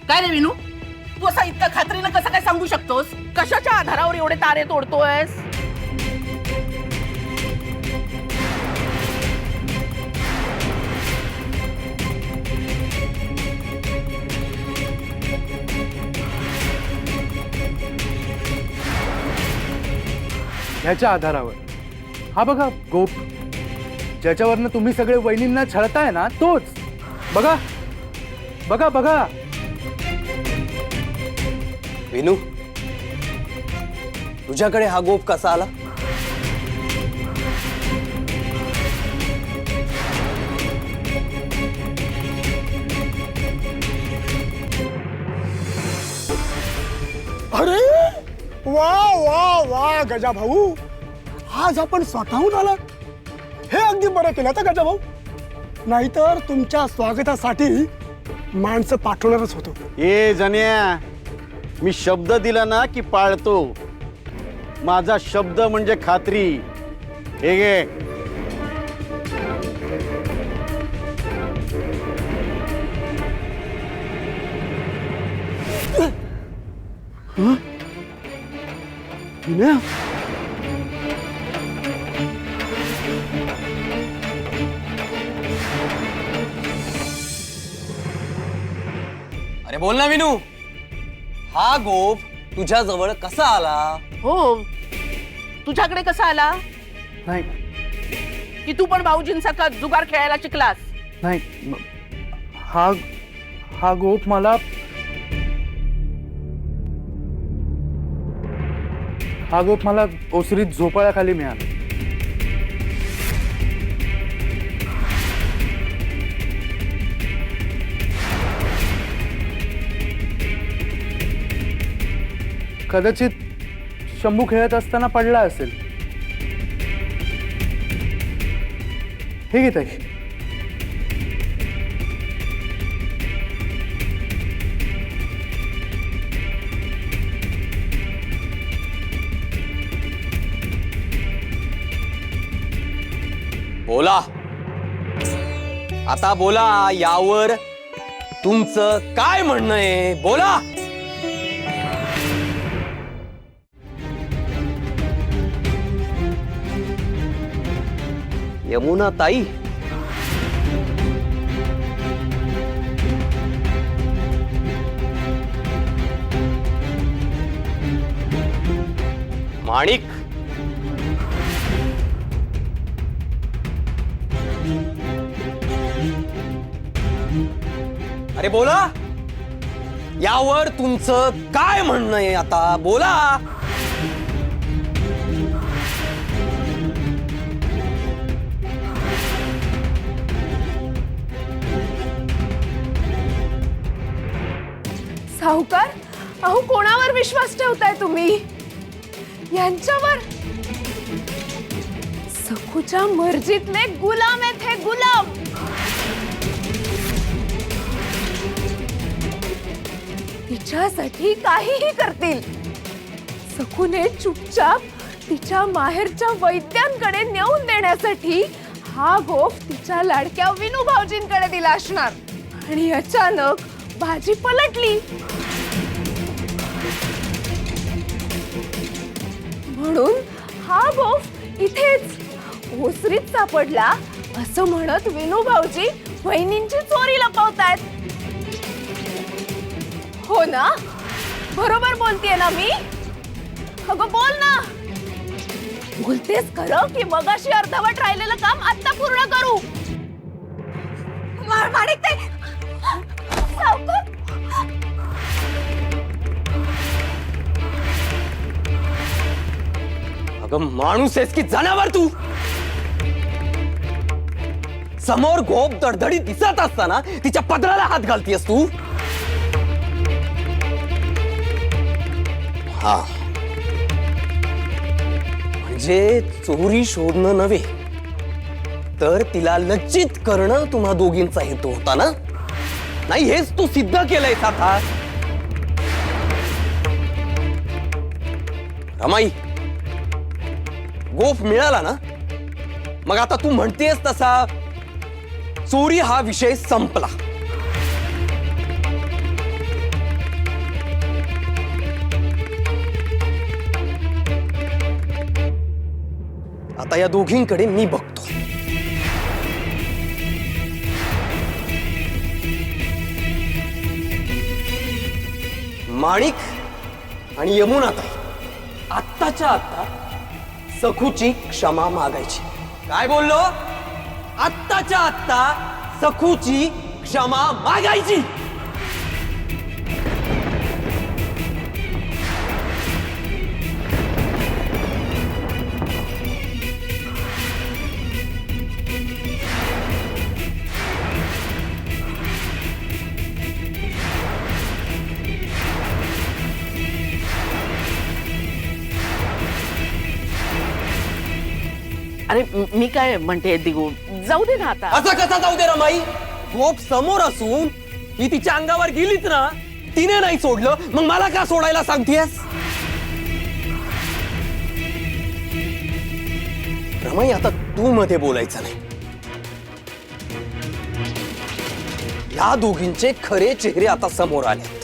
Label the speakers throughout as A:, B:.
A: काय रे विनू, तू असा इतका खात्रीनं कसं काय सांगू शकतोस? कशाच्या आधारावर एवढे तारे तोडतोयस?
B: ह्याच्या आधारावर हा बघा गोप, ज्याच्यावरनं तुम्ही सगळे वहिनींना छळताय ना, तोच बघा बघा बघा.
C: विनू, तुझ्याकडे हा गोप कसा आला?
D: अरे वा वा वा गजा भाऊ, आज आपण स्वतःहून आलात, हे अगदी बरं केलं तर गजा भाऊ. नाहीतर तुमच्या स्वागतासाठी माणसं पाठवणारच होतो.
E: ए जन्या, मी शब्द दिला ना की पाळतो. माझा शब्द म्हणजे खात्री. हे घे.
C: अरे बोल ना विनू, हा गोप तुझ्या जवळ कसा आला?
A: हो, तुझ्याकडे कसा आला?
B: नाही
A: की तू पण भाऊजींसारखा जुगार खेळायला शिकलास?
B: नाही, हा हा गोप मला ओसरीत झोपाळ्याखाली मिळाला. कदाचित शंभू खेळत असताना पडला असेल. हे घे ताई.
C: बोला आता, बोला. यावर तुमचं काय म्हणणं आहे? बोला. यमुना ताई, माणिक, अरे बोला. यावर तुमचं काय म्हणणं आहे? आता बोला.
F: साहुकार, अहो कोणावर विश्वास ठेवताय तुम्ही? यांच्यावर? सखूच्या मर्जीतले गुलाम आहेत हे, गुलाम. तिच्यासाठी काहीही करतील. सखूने चुपचाप तिच्या माहेरच्या वैद्यांकडे नेऊन देण्यासाठी हा गोफ तिच्या लाडक्या विनू भाऊजींकडे दिला असणार. आणि अचानक भाजी पलटली. म्हणून हा गोफ इथेच ओसरीत सापडला असं म्हणत विनू भाऊजी वहिनींची चोरी लपवतायत. हो ना? बरोबर बोलतेय ना मी? अगं बोल ना. बोलतेस खरं की मगाशी अर्धवट राहिलेलं काम आता पूर्ण करू? माणिक ते सावकार.
C: अगं माणूस आहेस की जनावर तू? समोर गोप दडदडी दिसत असताना तिच्या पदराला हात घालतीयस तू? हा, म्हणजे चोरी शोधणं नव्हे तर तिला लज्जित करणं तुम्हा दोघींचा हेतू होता ना? नाही, हेच तू सिद्ध केलंय आता. रमाई, गोफ मिळाला ना, मग आता तू म्हणतेस तसा चोरी हा विषय संपला. आता या दोघींकडे मी बघतो. माणिक आणि यमुनाताई आत्ताच्या आत्ता सखूची क्षमा मागायची. काय बोललो? आत्ताच्या आत्ता सखूची क्षमा मागायची.
A: अरे मी काय म्हणते दिगू, जाऊ दे ना आता.
C: असं कसा जाऊ दे रमाई? गोप समोर असून ही तिच्या अंगावर गेलीच ना, तिने नाही सोडलं, मग मला का सोडायला सांगतेस? रमाई आता तू मध्ये बोलायचं नाही. या दोघींचे खरे चेहरे आता समोर आले.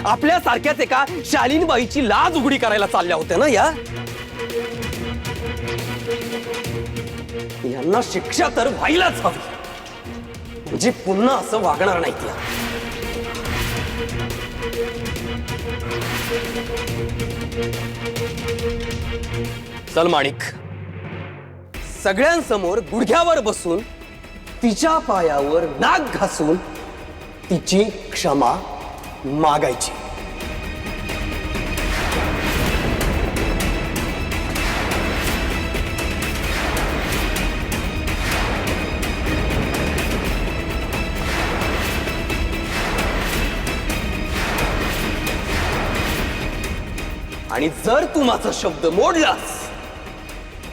C: आपल्या सारख्याच एका शालीनबाईची लाज उघडी करायला चालल्या होत्या ना या. यांना शिक्षा तर व्हायलाच हवी, म्हणजे पुन्हा असं वागणार नाही त्या. चल माणिक, सगळ्यांसमोर गुडघ्यावर बसून तिच्या पायावर नाक घासून तिची क्षमा मागायची. आणि जर तू माझा शब्द मोडलास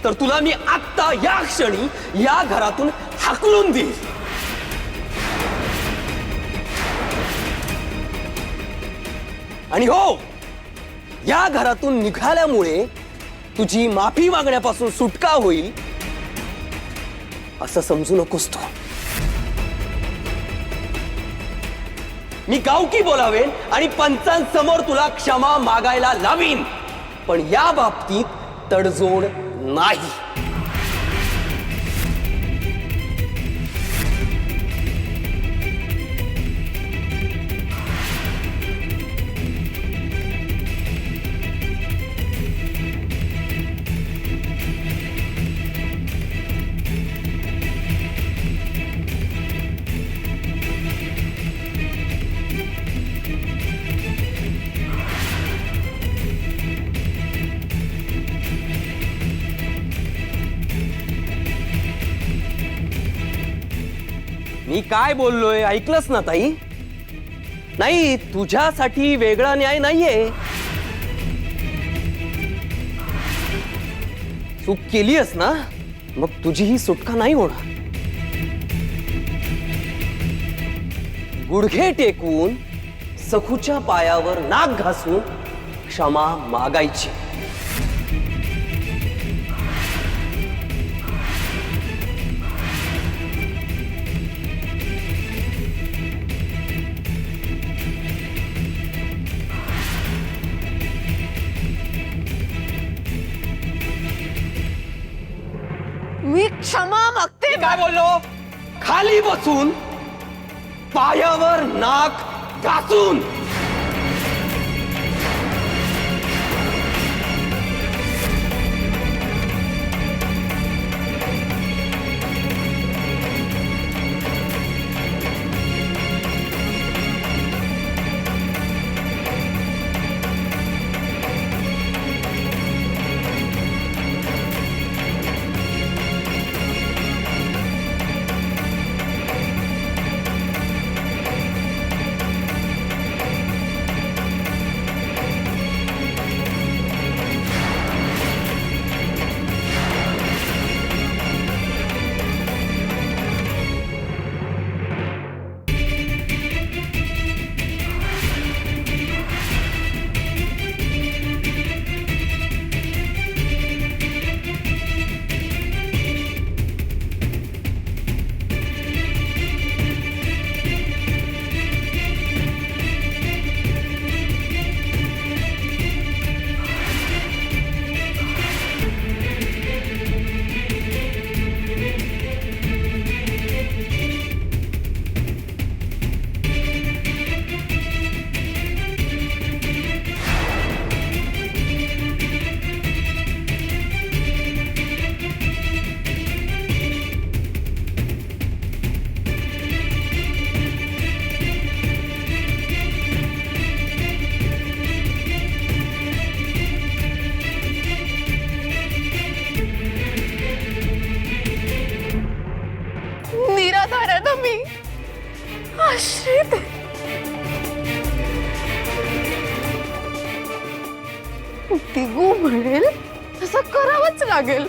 C: तर तुला मी आत्ता या क्षणी या घरातून हाकलून देईन. आणि हो, या घरातून निघाल्यामुळे तुझी माफी मागण्यापासून सुटका होईल असं समजू नकोस तू. मी गावकी बोलावेन आणि पंचांसमोर तुला क्षमा मागायला लावीन, पण या बाबतीत तडजोड नाही. मी काय बोललोय ऐकलंस ना ताई? नाही, तुझ्यासाठी वेगळा न्याय नाहीये. चूक केलीयस ना, मग तुझी ही सुटका नाही होणार. गुडघे टेकवून सखूच्या पायावर नाक घासून क्षमा मागायची.
F: मी क्षमा मागते.
C: मी काय बोललो? खाली बसून पायावर नाक घासून.
F: माहित दिगू म्हणेल तसं करावंच लागेल.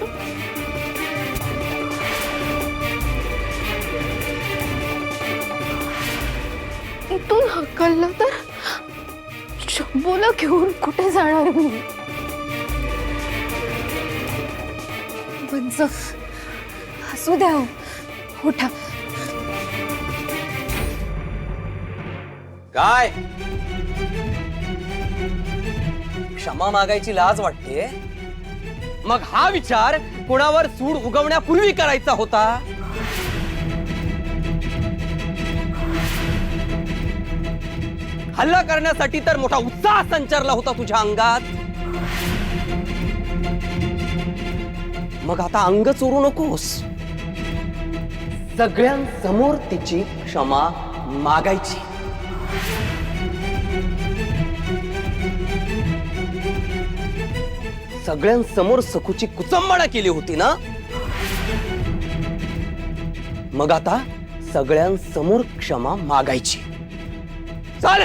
F: इथून हकललं तर शंभूला घेऊन कुठे जाणार मी. बंज हसू द्या हो. उठा.
C: काय क्षमा मागायची लाज वाटते? मग हा विचार कोणावर सूड उगवण्यापूर्वी करायचा होता. हल्ला करण्यासाठी तर मोठा उत्साह संचारला होता तुझ्या अंगात. मग आता अंग चोरू नकोस. सगळ्यांसमोर तिची क्षमा मागायची. सगळ्यांसमोर सखूची कुचंबणा केली होती ना. मग आता सगळ्यांसमोर क्षमा मागायची. चाल.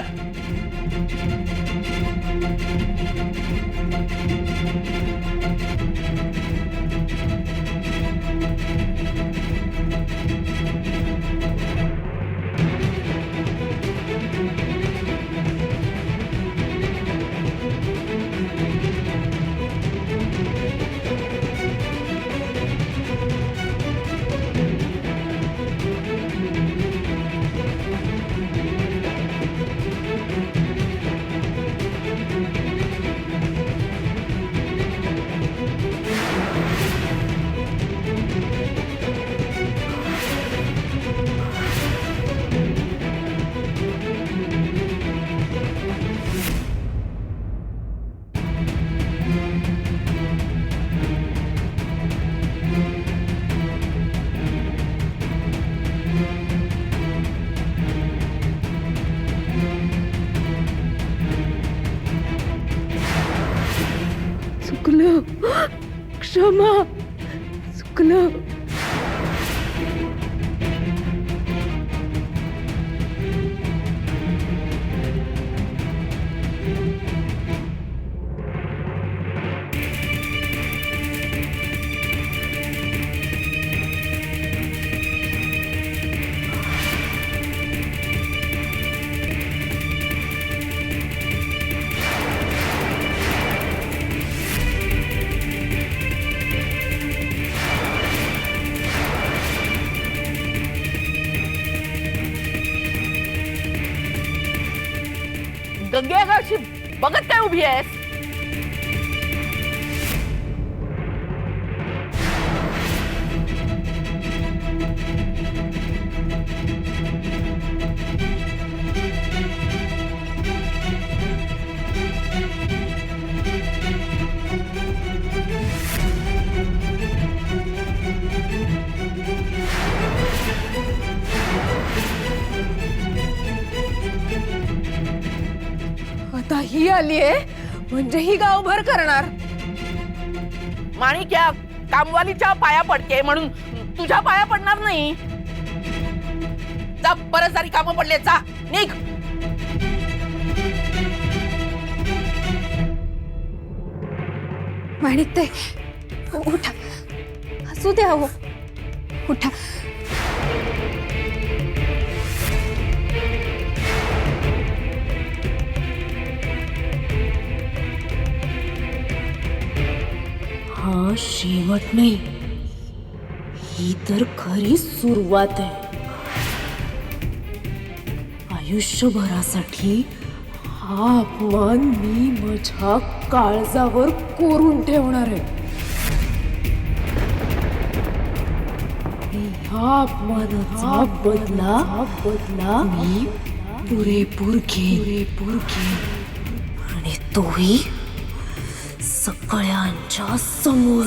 F: चुकलं. क्षमा. चुकलं.
A: गंगे अशी बघत काय उभी आहेस?
F: आता ही आलीये म्हणजे ही गावभर करणार.
A: माणिक्या कामवालीच्या पाया पडते म्हणून तुझ्या पाया पडणार नाही. जा, परत सारी कामं पडले. जा, निघ.
F: माणिक ते उठा. हसू द्या हो. उठा.
G: हा शेवट नाही, ही तर खरी सुरुवात आहे. आयुष्यभरासाठी हा अपमान मी माझ्या काळजावर कोरून ठेवणार आहे. ह्या अपमानाचा बदला मी पुरेपूर घेईन आणि तोही सगळ्यांच्या समोर.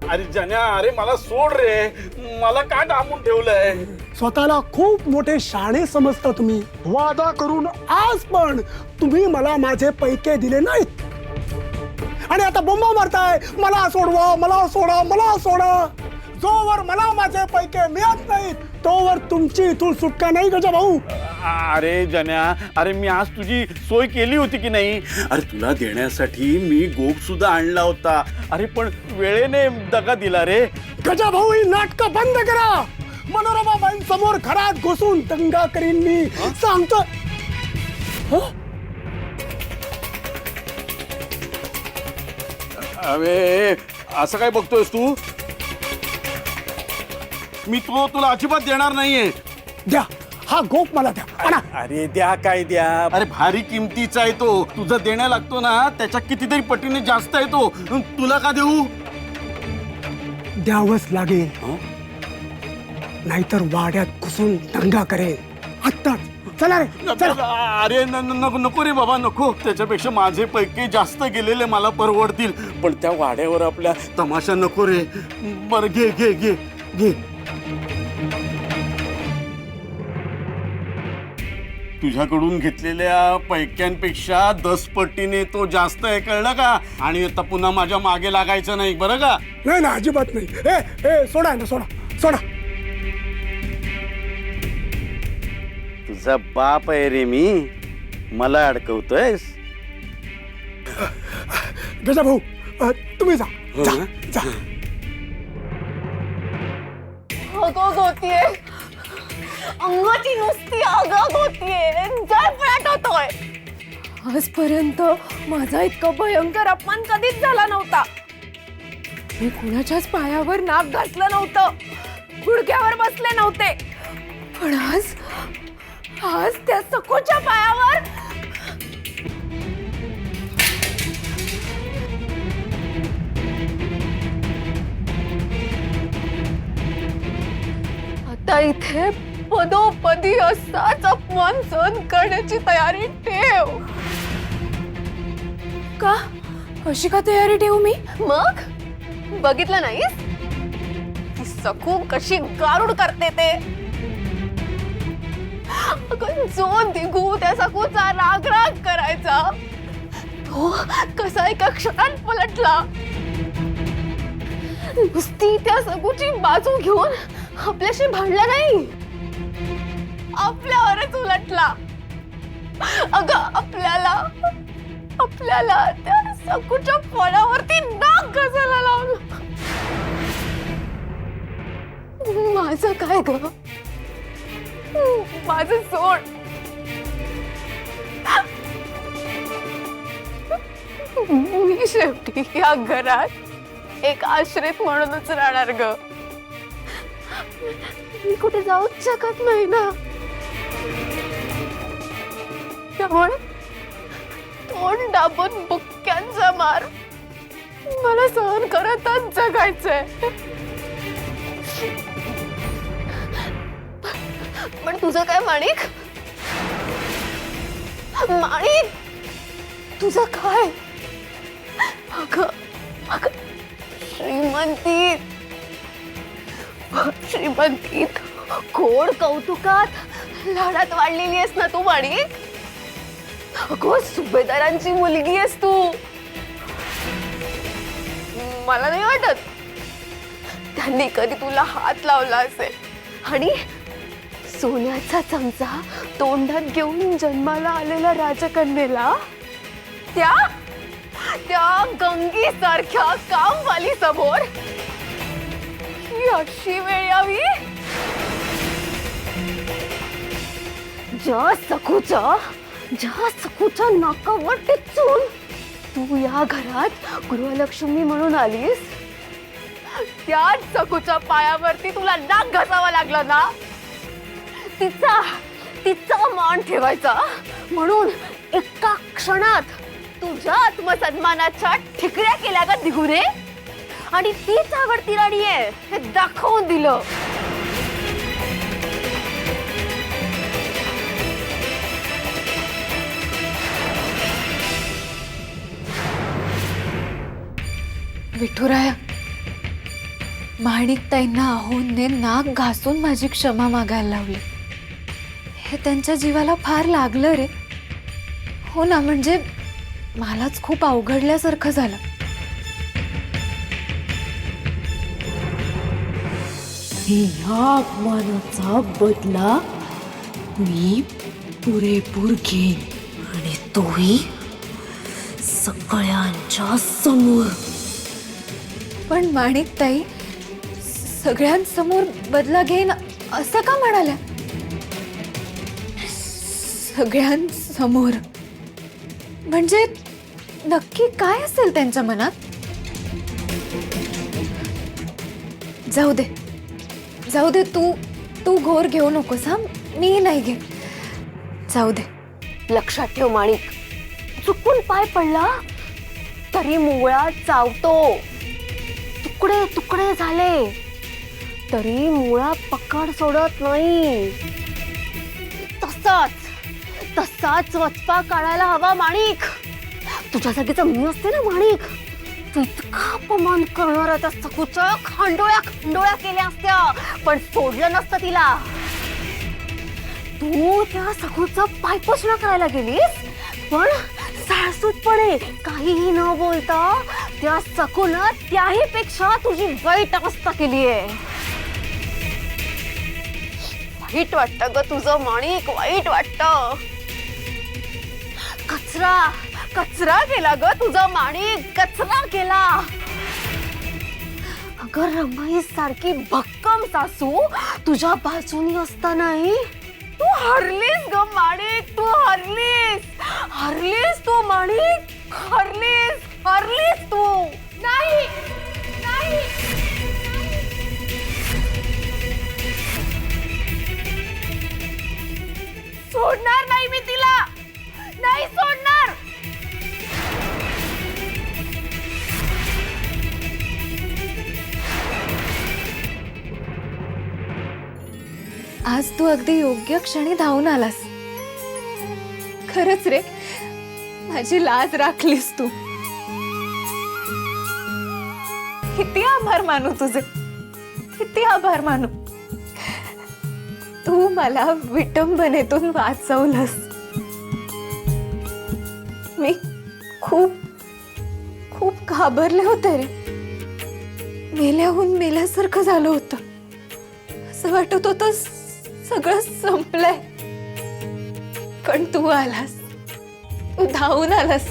E: अरे जन्या, अरे मला सोड रे. मला का डांबून ठेवलंय?
D: स्वतःला खूप मोठे शहाणे समजता तुम्ही. वादा करून आज पण तुम्ही मला माझे पैके दिले नाहीत आणि आता बोंबा मारताय, मला सोडवा, मला सोडा, मला सोडा. जोवर मला माझे पैके मिळत नाहीत तोवर तुमची इथून सुटका नाही गजा भाऊ.
E: अरे जन्या, अरे मी आज तुझी सोय केली होती की नाही? अरे तुला देण्यासाठी मी गोप सुद्धा आणला होता. अरे पण वेळेने दगा दिला रे.
D: गजा भाऊ, ही नाटकं बंद करा. मनोरमा बाईंसमोर घरात घुसून दंगा करीन मी, सांगतो.
E: अरे असं काय बघतोयस तू? मी तुला अजिबात देणार नाहीये.
D: द्या हा गोप मला द्या. आणा.
E: अरे द्या काय द्या? अरे भारी किमतीचा आहे तो. तुझा देण्या लागतो ना त्याच्या कितीतरी पटीने जास्त आहे तो. तुला का देऊ?
D: द्यावंच लागेल, नाहीतर वाड्यात घुसून दंगा करेन. आत्ताच चला रे, चला.
E: अरे नको रे बाबा, नको. त्याच्यापेक्षा माझे पैके जास्त गेलेले मला परवडतील. पण त्या वाड्यावर आपल्या तमाशा नको रे. बरं घे घे घे घे. तुझ्याकडून घेतलेल्या पैक्यांपेक्षा 10 पटीने तो जास्त आहे, कळलं का? आणि आता पुन्हा माझ्या मागे लागायचं नाही, बरं का?
D: नाही ना, अजिबात नाही. ए सोडा ना, सोडा सोडा.
E: तुझा बाप आहे रे मी, मला अडकवतोयस?
D: गजा भाऊ, तुम्ही जा, जा, जा.
F: आगाग होतीये, अंगाची नुसती आगाग होतीये, जळफळाट होतोय. आजपर्यंत माझा इतका भयंकर अपमान कधीच झाला नव्हता. मी कुणाच्याच पायावर नाक घातलं नव्हतं, गुडघ्यावर बसले नव्हते. पण आज त्या सखूच्या पायावर आता इथे पदोपदी असाच अपमान सहन करण्याची तयारी ठेव. का? अशी का तयारी ठेवू मी? मग बघितलं नाहीस ती सखू कशी गारुड करते ते? अगं, जो दिगू त्या सखूचा राग राग करायचा तो कसा एका क्षणात पलटला. नुसती त्या सखूची बाजू घेऊन आपल्याशी भांडला नाही, आपल्यावरच उलटला. अगं, आपल्याला त्या सखूच्या फळावरती नाक घासायला लावलं. माझं काय ग? माझं सोड. मी शेवटी या घरात एक आश्रित म्हणूनच राहणार ग. मी कुठे जाऊच शकत नाही ना. त्यामुळे तोंड दाबून बुक्क्यांचा मार मला सहन करतच जगायचंय. पण तुझं काय माणिक? माणिक, तुझं काय? अगं, श्रीमंतीत गोड कौतुकात लाडात वाढलेली आहेस ना तू माणिक. अगो, सुभेदारांची मुलगी आहेस तू. मला नाही वाटत त्यांनी कधी तुला हात लावला असेल. आणि सोन्याचा चमचा तोंडात घेऊन जन्माला आलेल्या राजकन्येला त्या गंगी सारख्या कामवाली समोर ही अशी वेळ यावी? ज्या सखूच्या नाकावर टिचून तू या घरात गृहलक्ष्मी म्हणून आलीस, त्याच सखूच्या पायावरती तुला नाक घासावा लागला ना. तिचा मान ठेवायचा म्हणून एका क्षणात तुझ्या आत्मसन्मानाच्या ठिकऱ्या केल्या का दिगुरे? आणि तीच आवडती राणी आहे हे दाखवून दिलं. विठुराया, माणिकताईंना अहोंने नाक घासून माझी क्षमा मागायला लावली. हे त्यांच्या जीवाला फार लागलं रे. हो ना, म्हणजे मलाच खूप अवघडल्यासारखं झालं.
G: ह्या अपमानाचा बदला मी पुरेपूर घेईन आणि तोही सगळ्यांच्या समोर.
F: पण माणिकताई सगळ्यांसमोर बदला घेईन असं का म्हणाल्या? सगळ्यांसमोर म्हणजे नक्की काय असेल त्यांच्या मनात? जाऊ दे जाऊ दे, तू घोर घेऊ नकोस. हा, मी नाही घेत. जाऊ दे.
H: लक्षात ठेव माणिक, चुकून पाय पडला तरी मुळा चावतो. तुकडे तुकडे झाले तरी मुळा पकड सोडत नाही. तसाच वचपा काढायला हवा माणिक. तुझ्या जागेचं मी असते ना माणिक, तू इतका अपमान करणारा त्या सखूच्या खंडोळ्या केल्या असत्या, पण सोडलं नसतं तिला. तू त्या सखूचा पायपोषणा करायला गेलीस, पण साळसूतपणे काहीही न बोलता त्या सखूनं त्याही पेक्षा तुझी वाईट अवस्था केली आहे. वाईट वाटतं ग तुझं माणिक, वाईट वाटतं. कचरा केला ग तुझा माणिक, कचरा केला. अगं रमाई सारखी भक्कम सासू तुझ्या बाजूनी असतानाही तू हरलीस ग माणिक, तू हरलीस तू माणिक, हरलीस तू. नाही सोडणार नाही मी तिला, नाही सोडणार.
F: आज तू अगदी योग्य क्षणी धावून आलास. खरंच रे, माझी लाज राखलीस तू. किती आभार मानू तुझे, किती आभार मानू. तू मला विटंबनेतून वाचवलंस. मी खूप खूप घाबरले होते रे. मेल्याहून मेल्यासारखं झालं होतं. असं वाटत होतं सगळं संपलंय. पण तू आलास, तू धावून आलास.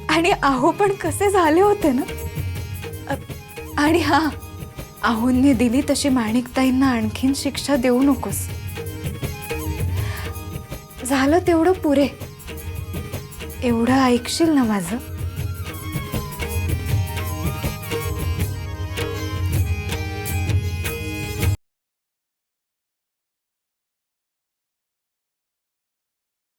F: आणि आहो पण कसे झाले होते ना. आणि हा, आहोंनी दिली तशी माणिकताईंना आणखीन शिक्षा देऊ नकोस. झालं तेवढं पुरे. एवढं ऐकशील ना माझं?